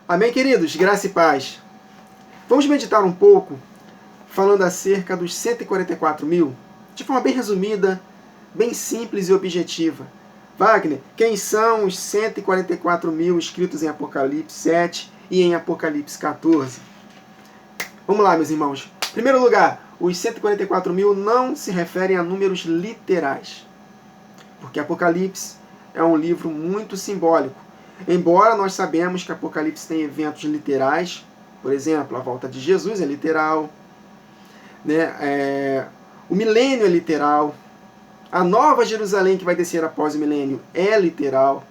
Amém, queridos? Graça e paz. Vamos meditar um pouco, falando acerca dos 144.000, de forma bem resumida, bem simples e objetiva. Wagner, quem são os 144.000 escritos em Apocalipse 7 e em Apocalipse 14? Vamos lá, meus irmãos. Em primeiro lugar, os 144.000 não se referem a números literais, porque Apocalipse é um livro muito simbólico. Embora nós sabemos que Apocalipse tem eventos literais, por exemplo, a volta de Jesus é literal, né? O milênio é literal, a nova Jerusalém que vai descer após o milênio é literal.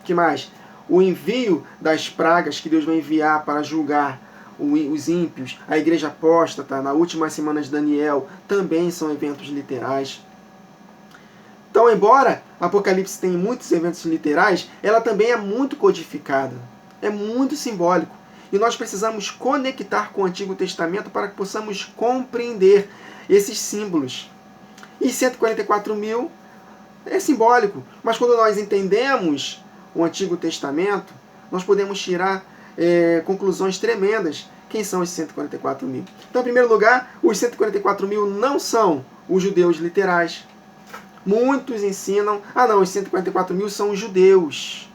O que mais? O envio das pragas que Deus vai enviar para julgar os ímpios, a igreja apóstata, na última semana de Daniel, também são eventos literais. Então, embora Apocalipse tenha muitos eventos literais, ela também é muito codificada, é muito simbólico. E nós precisamos conectar com o Antigo Testamento para que possamos compreender esses símbolos. E 144.000 é simbólico, mas quando nós entendemos o Antigo Testamento, nós podemos tirar conclusões tremendas. Quem são os 144.000? Então, em primeiro lugar, os 144.000 não são os judeus literais. Muitos ensinam, os 144.000 são os judeus.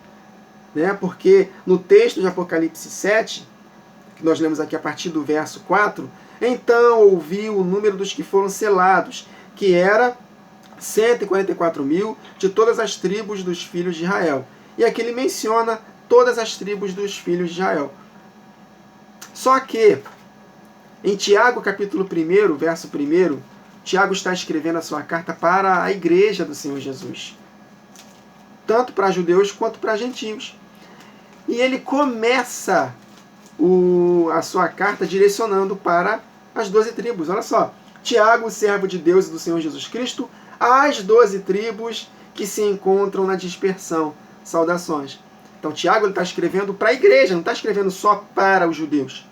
Né? Porque no texto de Apocalipse 7, que nós lemos aqui a partir do verso 4, então ouvi o número dos que foram selados, que era 144.000 de todas as tribos dos filhos de Israel. E aqui ele menciona todas as tribos dos filhos de Israel. Só que, em Tiago capítulo 1, verso 1, Tiago está escrevendo a sua carta para a igreja do Senhor Jesus, tanto para judeus quanto para gentios. E ele começa a sua carta direcionando para as 12 tribos. Olha só, Tiago, servo de Deus e do Senhor Jesus Cristo, às 12 tribos que se encontram na dispersão. Saudações. Então Tiago está escrevendo para a igreja, não está escrevendo só para os judeus.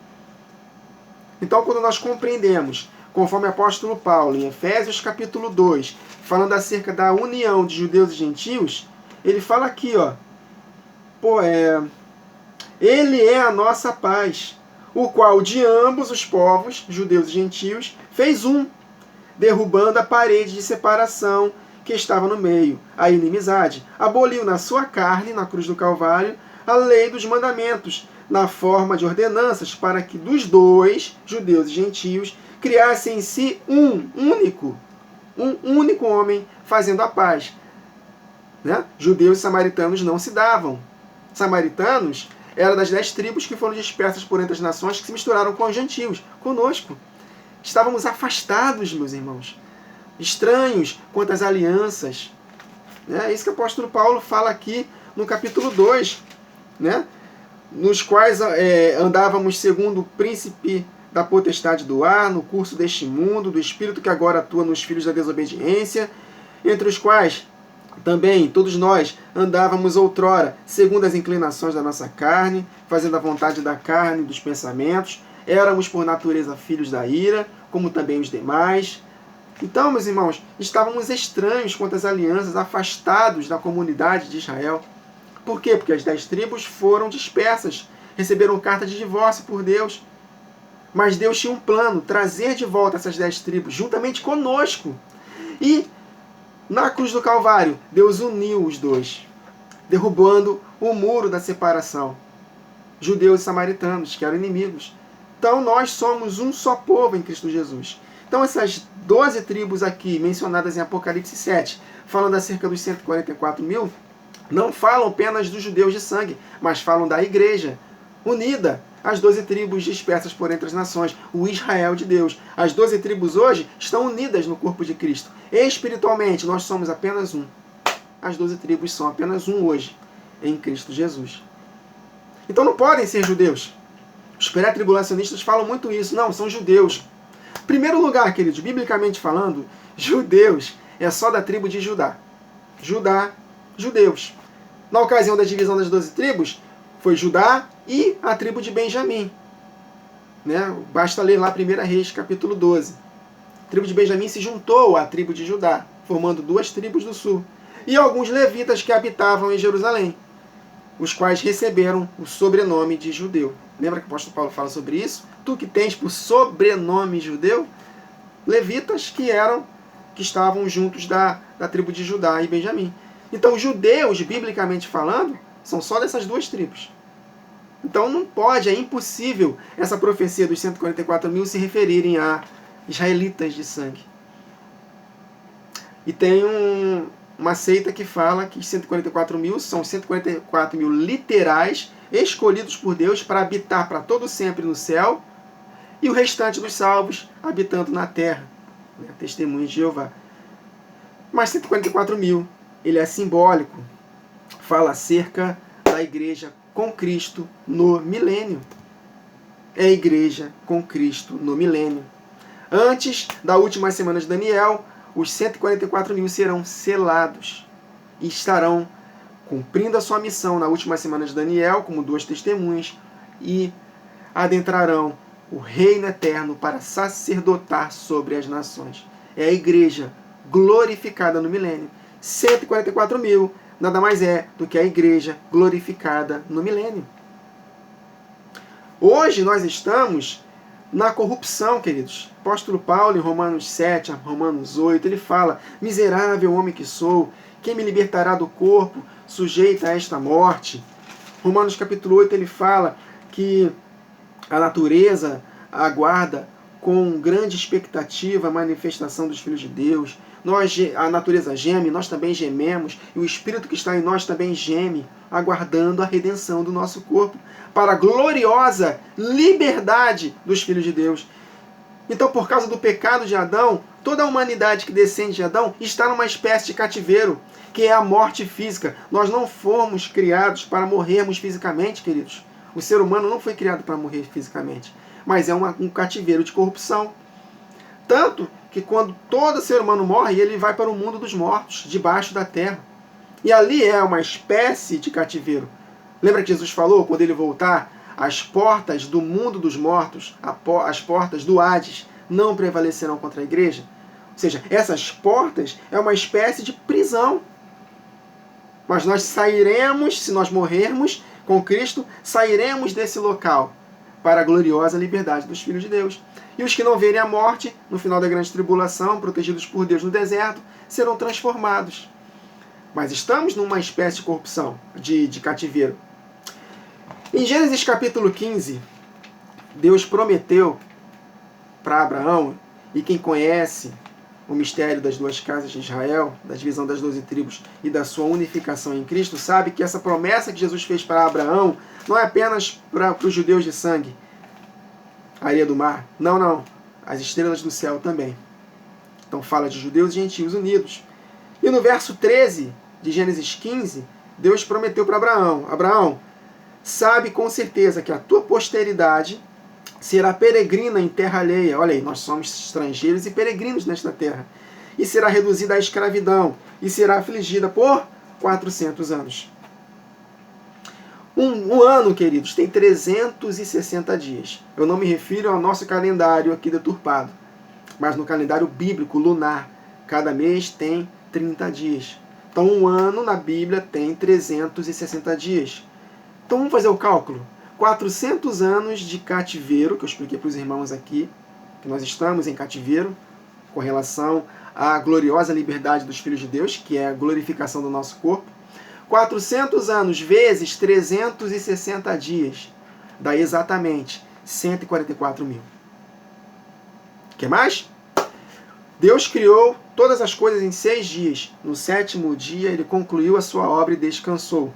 Então, quando nós compreendemos, conforme o apóstolo Paulo, em Efésios capítulo 2, falando acerca da união de judeus e gentios, ele fala aqui, ele é a nossa paz, o qual de ambos os povos, judeus e gentios, fez um, derrubando a parede de separação que estava no meio, a inimizade. Aboliu na sua carne, na cruz do Calvário, a lei dos mandamentos, na forma de ordenanças, para que dos dois, judeus e gentios, criasse em si um único homem, fazendo a paz. Né? Judeus e samaritanos não se davam. Samaritanos eram das 10 tribos que foram dispersas por entre as nações, que se misturaram com os gentios, conosco. Estávamos afastados, meus irmãos, estranhos quanto às alianças. É isso que o apóstolo Paulo fala aqui no capítulo 2, né? Nos quais andávamos segundo o príncipe da potestade do ar, no curso deste mundo, do espírito que agora atua nos filhos da desobediência, entre os quais também todos nós andávamos outrora, segundo as inclinações da nossa carne, fazendo a vontade da carne e dos pensamentos. Éramos por natureza filhos da ira, como também os demais. Então, meus irmãos, estávamos estranhos quanto às alianças, afastados da comunidade de Israel. Por quê? Porque as 10 tribos foram dispersas, receberam carta de divórcio por Deus. Mas Deus tinha um plano, trazer de volta essas 10 tribos, juntamente conosco. E na cruz do Calvário, Deus uniu os dois, derrubando o muro da separação. Judeus e samaritanos, que eram inimigos. Então nós somos um só povo em Cristo Jesus. Então essas 12 tribos aqui, mencionadas em Apocalipse 7, falando acerca dos 144.000, não falam apenas dos judeus de sangue, mas falam da igreja unida, as 12 tribos dispersas por entre as nações, o Israel de Deus. As 12 tribos hoje estão unidas no corpo de Cristo. Espiritualmente, nós somos apenas um. As 12 tribos são apenas um hoje, em Cristo Jesus. Então não podem ser judeus. Os pré-tribulacionistas falam muito isso. Não, são judeus. Primeiro lugar, queridos, biblicamente falando, judeus é só da tribo de Judá. Judá, judeus. Na ocasião da divisão das 12 tribos, foi Judá e a tribo de Benjamim. Né? Basta ler lá 1 Reis, capítulo 12. A tribo de Benjamim se juntou à tribo de Judá, formando 2 tribos do sul. E alguns levitas que habitavam em Jerusalém. os quais receberam o sobrenome de judeu. Lembra que o apóstolo Paulo fala sobre isso? Tu que tens por sobrenome judeu? Levitas que estavam juntos da tribo de Judá e Benjamim. Então, os judeus, biblicamente falando, são só dessas duas tribos. Então, não pode, é impossível essa profecia dos 144 mil se referirem a israelitas de sangue. E tem uma seita que fala que 144 mil são 144 mil literais, escolhidos por Deus para habitar para todo sempre no céu, e o restante dos salvos habitando na terra, né? Testemunhos de Jeová. Mas 144 mil, ele é simbólico, fala acerca da igreja com Cristo no milênio. É a igreja com Cristo no milênio. Antes da última semana de Daniel, os 144 mil serão selados e estarão cumprindo a sua missão na última semana de Daniel, como duas testemunhas, e adentrarão o reino eterno para sacerdotar sobre as nações. É a igreja glorificada no milênio. 144 mil nada mais é do que a igreja glorificada no milênio. Hoje nós estamos na corrupção, queridos. O apóstolo Paulo, em Romanos 7, Romanos 8, ele fala: miserável homem que sou, quem me libertará do corpo sujeito a esta morte? Romanos capítulo 8, ele fala que a natureza aguarda com grande expectativa a manifestação dos filhos de Deus. A natureza geme, nós também gememos, e o Espírito que está em nós também geme, aguardando a redenção do nosso corpo, para a gloriosa liberdade dos filhos de Deus. Então, por causa do pecado de Adão, toda a humanidade que descende de Adão está numa espécie de cativeiro, que é a morte física. Nós não fomos criados para morrermos fisicamente, queridos. O ser humano não foi criado para morrer fisicamente, mas é um cativeiro de corrupção. Tanto que quando todo ser humano morre, ele vai para o mundo dos mortos, debaixo da terra. E ali é uma espécie de cativeiro. Lembra que Jesus falou, quando ele voltar, as portas do mundo dos mortos, as portas do Hades, não prevalecerão contra a igreja? Ou seja, essas portas é uma espécie de prisão. Mas nós sairemos, se nós morrermos com Cristo, sairemos desse local para a gloriosa liberdade dos filhos de Deus. E os que não verem a morte, no final da grande tribulação, protegidos por Deus no deserto, serão transformados. Mas estamos numa espécie de corrupção, de cativeiro. Em Gênesis capítulo 15, Deus prometeu para Abraão, e quem conhece o mistério das duas casas de Israel, da divisão das 12 tribos e da sua unificação em Cristo, sabe que essa promessa que Jesus fez para Abraão não é apenas para os judeus de sangue, a areia do mar. Não, não. As estrelas do céu também. Então fala de judeus e gentios unidos. E no verso 13 de Gênesis 15, Deus prometeu para Abraão: Abraão, sabe com certeza que a tua posteridade será peregrina em terra alheia. Olha aí, nós somos estrangeiros e peregrinos nesta terra. E será reduzida à escravidão. E será afligida por 400 anos. Um ano, queridos, tem 360 dias. Eu não me refiro ao nosso calendário aqui deturpado, mas no calendário bíblico lunar. Cada mês tem 30 dias. Então, um ano na Bíblia tem 360 dias. Então, vamos fazer o cálculo. 400 anos de cativeiro, que eu expliquei para os irmãos aqui, que nós estamos em cativeiro, com relação à gloriosa liberdade dos filhos de Deus, que é a glorificação do nosso corpo. 400 anos vezes 360 dias dá exatamente 144 mil. Quer mais? Deus criou todas as coisas em 6 dias. No 7º dia ele concluiu a sua obra e descansou.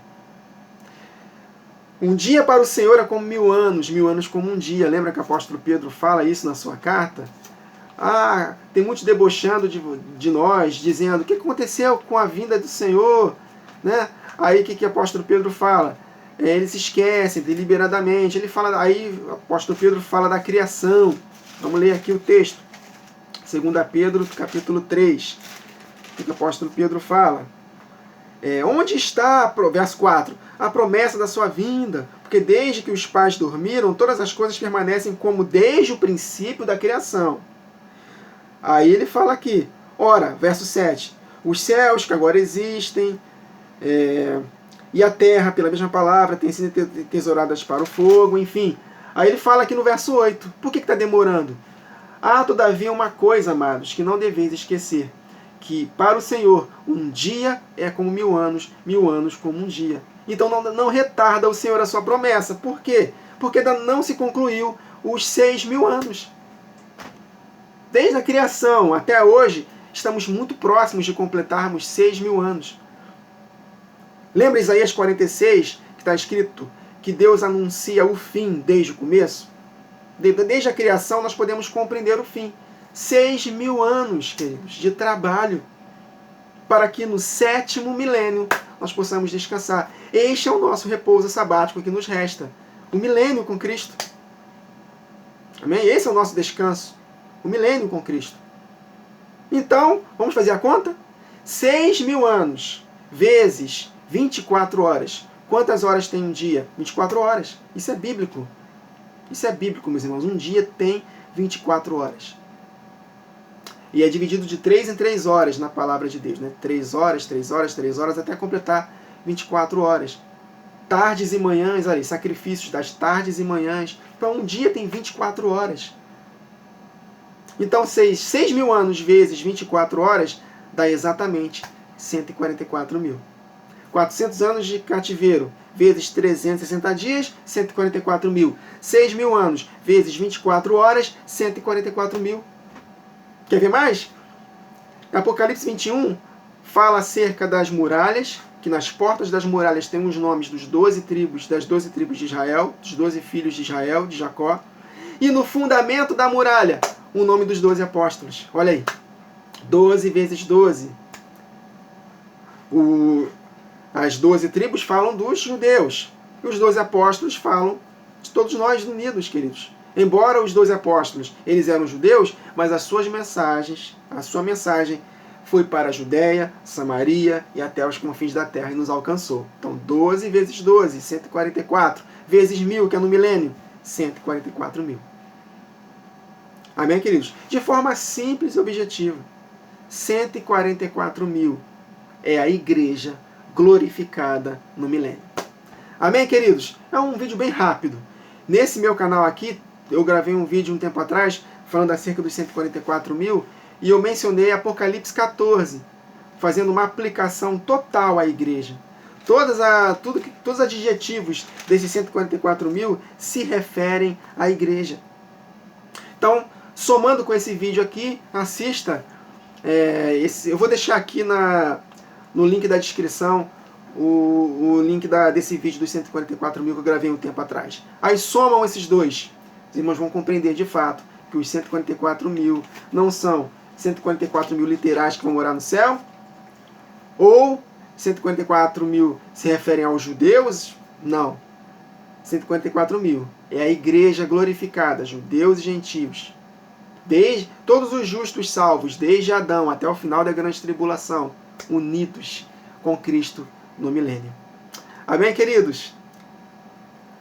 Um dia para o Senhor é como 1000 anos como um dia. Lembra que o apóstolo Pedro fala isso na sua carta? Tem muitos debochando de nós, dizendo: o que aconteceu com a vinda do Senhor? Né? Aí o que o apóstolo Pedro fala? Ele se esquece deliberadamente. Aí o apóstolo Pedro fala da criação. Vamos ler aqui o texto. 2 Pedro, capítulo 3. O que o apóstolo Pedro fala? Onde está, verso 4, a promessa da sua vinda? Porque desde que os pais dormiram, todas as coisas permanecem como desde o princípio da criação. Aí ele fala aqui, ora, verso 7, os céus que agora existem, e a terra, pela mesma palavra, tem sido tesouradas para o fogo, enfim. Aí ele fala aqui no verso 8. Por que está demorando? Todavia uma coisa, amados, que não deveis esquecer, que para o Senhor um dia é como 1000 anos como um dia. Então não retarda o Senhor a sua promessa. Por quê? Porque ainda não se concluiu os 6.000 anos. Desde a criação até hoje, estamos muito próximos de completarmos 6.000 anos. Lembra Isaías 46, que está escrito que Deus anuncia o fim desde o começo? Desde a criação nós podemos compreender o fim. 6.000 anos, queridos, de trabalho para que no 7º milênio nós possamos descansar. Este é o nosso repouso sabático que nos resta. O milênio com Cristo. Amém? Esse é o nosso descanso. O milênio com Cristo. Então, vamos fazer a conta? 6.000 anos vezes 24 horas. Quantas horas tem um dia? 24 horas. Isso é bíblico. Isso é bíblico, meus irmãos. Um dia tem 24 horas. E é dividido de 3 em 3 horas na palavra de Deus. Né? 3 horas, 3 horas, 3 horas, até completar 24 horas. Tardes e manhãs, olha aí, sacrifícios das tardes e manhãs. Então um dia tem 24 horas. Então 6.000 anos vezes 24 horas dá exatamente 144.000. 400 anos de cativeiro vezes 360 dias, 144.000. 6.000 anos vezes 24 horas, 144.000. Quer ver mais? Apocalipse 21 fala acerca das muralhas, que nas portas das muralhas tem os nomes dos 12 tribos, das 12 tribos de Israel, dos 12 filhos de Israel, de Jacó. E no fundamento da muralha, o nome dos 12 apóstolos. Olha aí. 12 vezes 12. As 12 tribos falam dos judeus. E os 12 apóstolos falam de todos nós unidos, queridos. Embora os 12 apóstolos, eles eram judeus, mas a sua mensagem foi para a Judéia, Samaria e até os confins da terra e nos alcançou. Então 12 vezes 12, 144. Vezes 1000, que é no milênio, 144.000. Amém, queridos? De forma simples e objetiva. 144.000 é a igreja glorificada no milênio. Amém, queridos? É um vídeo bem rápido. Nesse meu canal aqui, eu gravei um vídeo um tempo atrás, falando acerca dos 144.000, e eu mencionei Apocalipse 14, fazendo uma aplicação total à igreja. Todos os adjetivos desses 144.000 se referem à igreja. Então, somando com esse vídeo aqui, assista. Eu vou deixar aqui no link da descrição o link desse vídeo dos 144.000 que eu gravei um tempo atrás. Aí somam esses dois. Os irmãos vão compreender de fato que os 144.000 não são 144.000 literais que vão morar no céu, ou 144.000 se referem aos judeus. Não. 144.000 é a igreja glorificada, judeus e gentios. Todos os justos salvos, desde Adão até o final da grande tribulação, unidos com Cristo no milênio. Amém, queridos?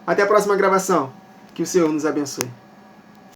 Até a próxima gravação. Que o Senhor nos abençoe.